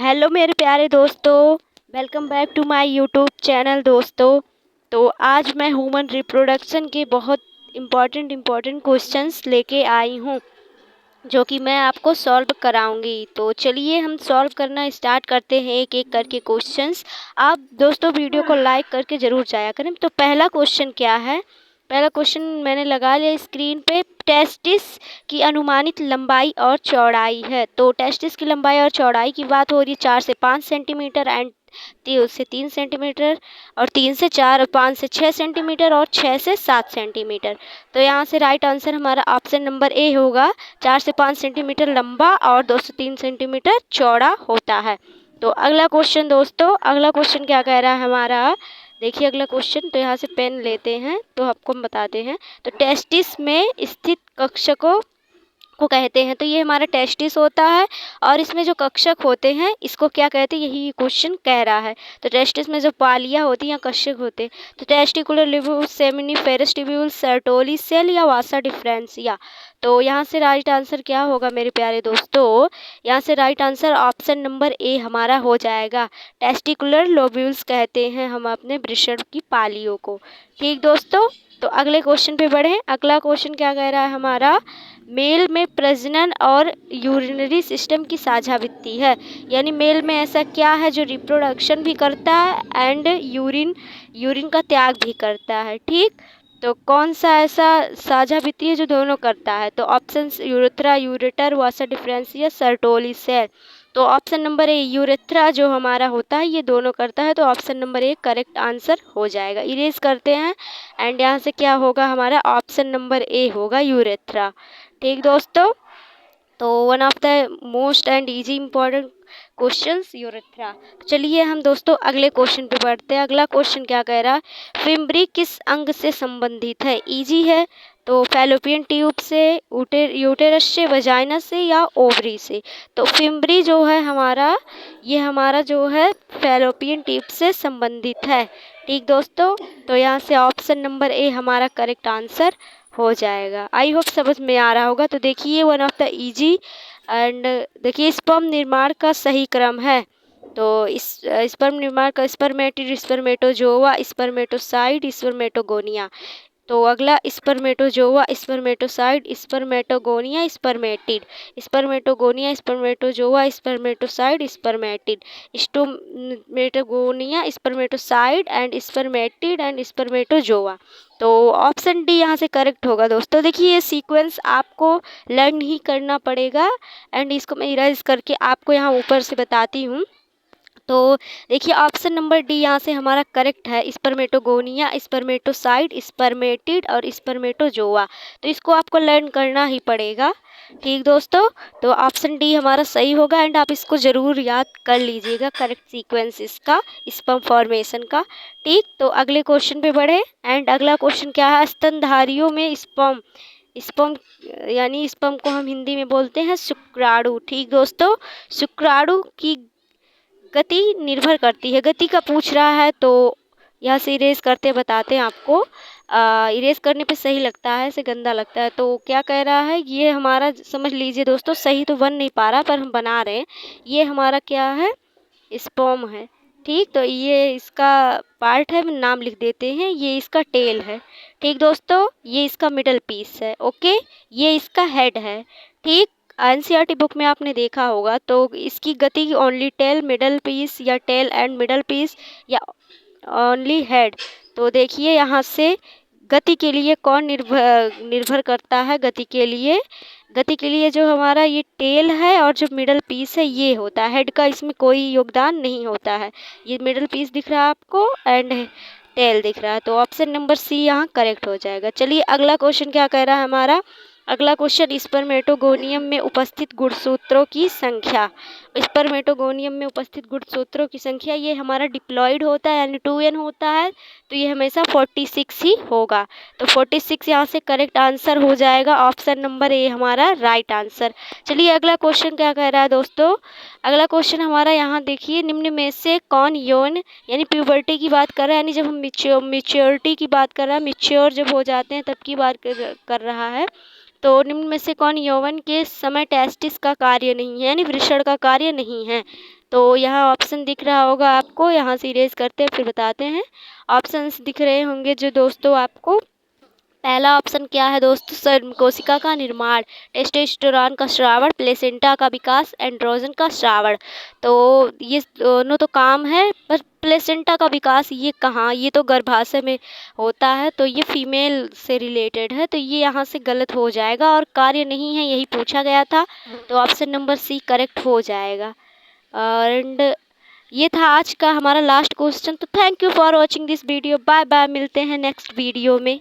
Hello मेरे प्यारे दोस्तों, welcome back to my YouTube channel दोस्तों। तो आज मैं ह्यूमन रिप्रोडक्शन के बहुत इम्पोर्टेंट क्वेश्चंस लेके आई हूँ, जो कि मैं आपको सॉल्व कराऊंगी। तो चलिए हम सॉल्व करना स्टार्ट करते हैं एक एक करके क्वेश्चंस। आप दोस्तों वीडियो को लाइक करके ज़रूर जाया करें। तो पहला क्वेश्चन क्या है? पहला क्वेश्चन मैंने लगा लिया स्क्रीन पे। टेस्टिस की अनुमानित लंबाई और चौड़ाई है। तो टेस्टिस की लंबाई और चौड़ाई की बात हो रही है 4 से 5 सेंटीमीटर एंड 3 से 3 सेंटीमीटर, और 3 से 4 और 5 से 6 सेंटीमीटर और 6 से 7 सेंटीमीटर। तो यहाँ से राइट आंसर हमारा ऑप्शन नंबर ए होगा। 4 से 5 सेंटीमीटर लंबा और 2 से 3 सेंटीमीटर चौड़ा होता है। तो अगला क्वेश्चन दोस्तों, अगला क्वेश्चन क्या कह रहा है हमारा? देखिए अगला क्वेश्चन। तो यहाँ से पेन लेते हैं तो आपको हम बताते हैं। तो टेस्टिस में स्थित कक्षकों को कहते हैं। तो ये हमारा टेस्टिस होता है, और इसमें जो कक्षक होते हैं इसको क्या कहते हैं, यही क्वेश्चन कह रहा है। तो टेस्टिस में जो पालियाँ होती हैं या कक्षक होते हैं, तो testicular lobule, seminiferous tubule, Sertoli cell या वासा डिफरेंसिया। तो यहाँ से राइट आंसर क्या होगा मेरे प्यारे दोस्तों? यहाँ से right answer option number A हमारा हो जाएगा। टेस्टिकुलर लोब्यूल्स कहते हैं हम अपने वृषण की पालियों को। ठीक दोस्तों, तो अगले क्वेश्चन पे बढ़ें। अगला क्वेश्चन क्या कह रहा है हमारा? मेल में प्रजनन और यूरिनरी सिस्टम की साझावित्ति है। यानी मेल में ऐसा क्या है जो रिप्रोडक्शन भी करता है एंड यूरिन का त्याग भी करता है। ठीक, तो कौन सा ऐसा साझावित्ति है जो दोनों करता है? तो ऑप्शन यूरेथ्रा, यूरेटर, वासा डिफरेंसिया, सर्टोली सेल। तो ऑप्शन नंबर ए यूरेथ्रा जो हमारा होता है ये दोनों करता है। तो option number A correct answer हो जाएगा। इरेज करते हैं एंड यहाँ से क्या होगा हमारा? ऑप्शन नंबर ए होगा यूरेथ्रा। ठीक दोस्तों, तो one of the most and easy important questions urethra. चलिए हम दोस्तों अगले क्वेश्चन पे बढ़ते हैं। अगला क्वेश्चन क्या कह रहा है? फिम्बरी किस अंग से संबंधित है? इजी है। तो फैलोपियन ट्यूब से, यूटेरस से, वजाइना से या ओवरी से? तो फिम्बरी जो है हमारा, ये हमारा जो है फैलोपियन ट्यूब से संबंधित है। ठीक दोस्तों, तो यहाँ से ऑप्शन नंबर ए हमारा करेक्ट आंसर हो जाएगा। आई होप समझ में आ रहा होगा। तो देखिए one of the easy and देखिए स्पर्म निर्माण का सही क्रम है। तो इस स्पर्म निर्माण का स्पर्मेटिड, स्पर्मेटोजोआ, स्पर्मेटोसाइड, स्पर्मेटोगोनिया। तो अगला spermatozoa, spermatocyte, spermatogonia, spermatid, spermatogonia, spermatozoa, spermatocyte, spermatid, spermatogonia, spermatocyte and spermatid and spermatozoa. तो ऑप्शन डी यहाँ से करेक्ट होगा दोस्तों। देखिए ये सीक्वेंस आपको लर्न ही करना पड़ेगा एंड इसको मैं इरेज करके आपको यहाँ ऊपर से बताती हूँ। तो देखिए ऑप्शन नंबर डी यहाँ से हमारा करेक्ट है। स्पर्मेटोगोनिया, स्पर्मेटोसाइड, स्पर्मेटिड और स्पर्मेटोजोआ। तो इसको आपको लर्न करना ही पड़ेगा। ठीक दोस्तों, तो ऑप्शन डी हमारा सही होगा एंड आप इसको ज़रूर याद कर लीजिएगा, करेक्ट सीक्वेंस इसका स्पर्म फॉर्मेशन का। ठीक, तो अगले क्वेश्चन पे बढ़े एंड अगला क्वेश्चन क्या है? स्तनधारियों में स्पर्म स्पर्म यानी स्पर्म को हम हिंदी में बोलते हैं शुक्राणु। ठीक दोस्तों, शुक्राणु की गति निर्भर करती है। गति का पूछ रहा है तो यहाँ से इरेज करते बताते हैं आपको। इरेज करने पे सही लगता है, ऐसे गंदा लगता है। तो क्या कह रहा है ये हमारा? समझ लीजिए दोस्तों, सही तो बन नहीं पा रहा पर हम बना रहे हैं। ये हमारा क्या है? स्पर्म है। ठीक, तो ये इसका पार्ट है, नाम लिख देते हैं। ये इसका टेल है। ठीक दोस्तों, ये इसका मिडल पीस है। ओके, ये इसका हेड है। ठीक, एनसीईआरटी बुक में आपने देखा होगा। तो इसकी गति ओनली टेल, मिडल पीस या टेल एंड मिडल पीस या ओनली हेड। तो देखिए यहाँ से गति के लिए कौन निर्भर करता है? गति के लिए जो हमारा ये टेल है और जो मिडल पीस है ये होता है। हेड का इसमें कोई योगदान नहीं होता है। ये मिडल पीस दिख रहा है आपको एंड टेल दिख रहा है। तो ऑप्शन नंबर सी यहाँ करेक्ट हो जाएगा। चलिए अगला क्वेश्चन क्या कह रहा है हमारा? अगला क्वेश्चन स्पर्मेटोगोनियम में उपस्थित गुणसूत्रों की संख्या। स्पर्मेटोगोनियम में उपस्थित गुणसूत्रों की संख्या, ये हमारा डिप्लॉयड होता है यानी 2n होता है। तो ये हमेशा 46 ही होगा। तो 46 यहाँ से करेक्ट आंसर हो जाएगा। ऑप्शन नंबर ए हमारा राइट आंसर। चलिए अगला क्वेश्चन क्या कह रहा है दोस्तों? अगला क्वेश्शन हमारा यहाँ देखिए, निम्न में से कौन यौन यानी प्यूबर्टी की बात कर रहा है, यानी जब हम मेच्योरिटी की बात कर रहा है, मेच्योर जब हो जाते हैं तब की बात कर रहा है। तो निम्न में से कौन यौवन के समय टेस्टिस का कार्य नहीं है, यानी वृषण का कार्य नहीं है? तो यहाँ ऑप्शन दिख रहा होगा आपको, यहाँ से इरेज करते हैं फिर बताते हैं। ऑप्शंस दिख रहे होंगे जो दोस्तों आपको। पहला ऑप्शन क्या है दोस्तों, स्पर्म कोशिका का निर्माण, टेस्टोस्टेरोन का स्रावण, प्लेसेंटा का विकास, एंड्रोजन का स्रावण। तो ये दोनों तो काम है, पर प्लेसेंटा का विकास ये कहाँ, ये तो गर्भाशय में होता है, तो ये फीमेल से रिलेटेड है, तो ये यहाँ से गलत हो जाएगा और कार्य नहीं है, यही पूछा गया था, तो ऑप्शन नंबर सी करेक्ट हो जाएगा। एंड ये था आज का हमारा लास्ट क्वेश्चन। तो thank you for watching this video, bye bye, मिलते हैं नेक्स्ट वीडियो में।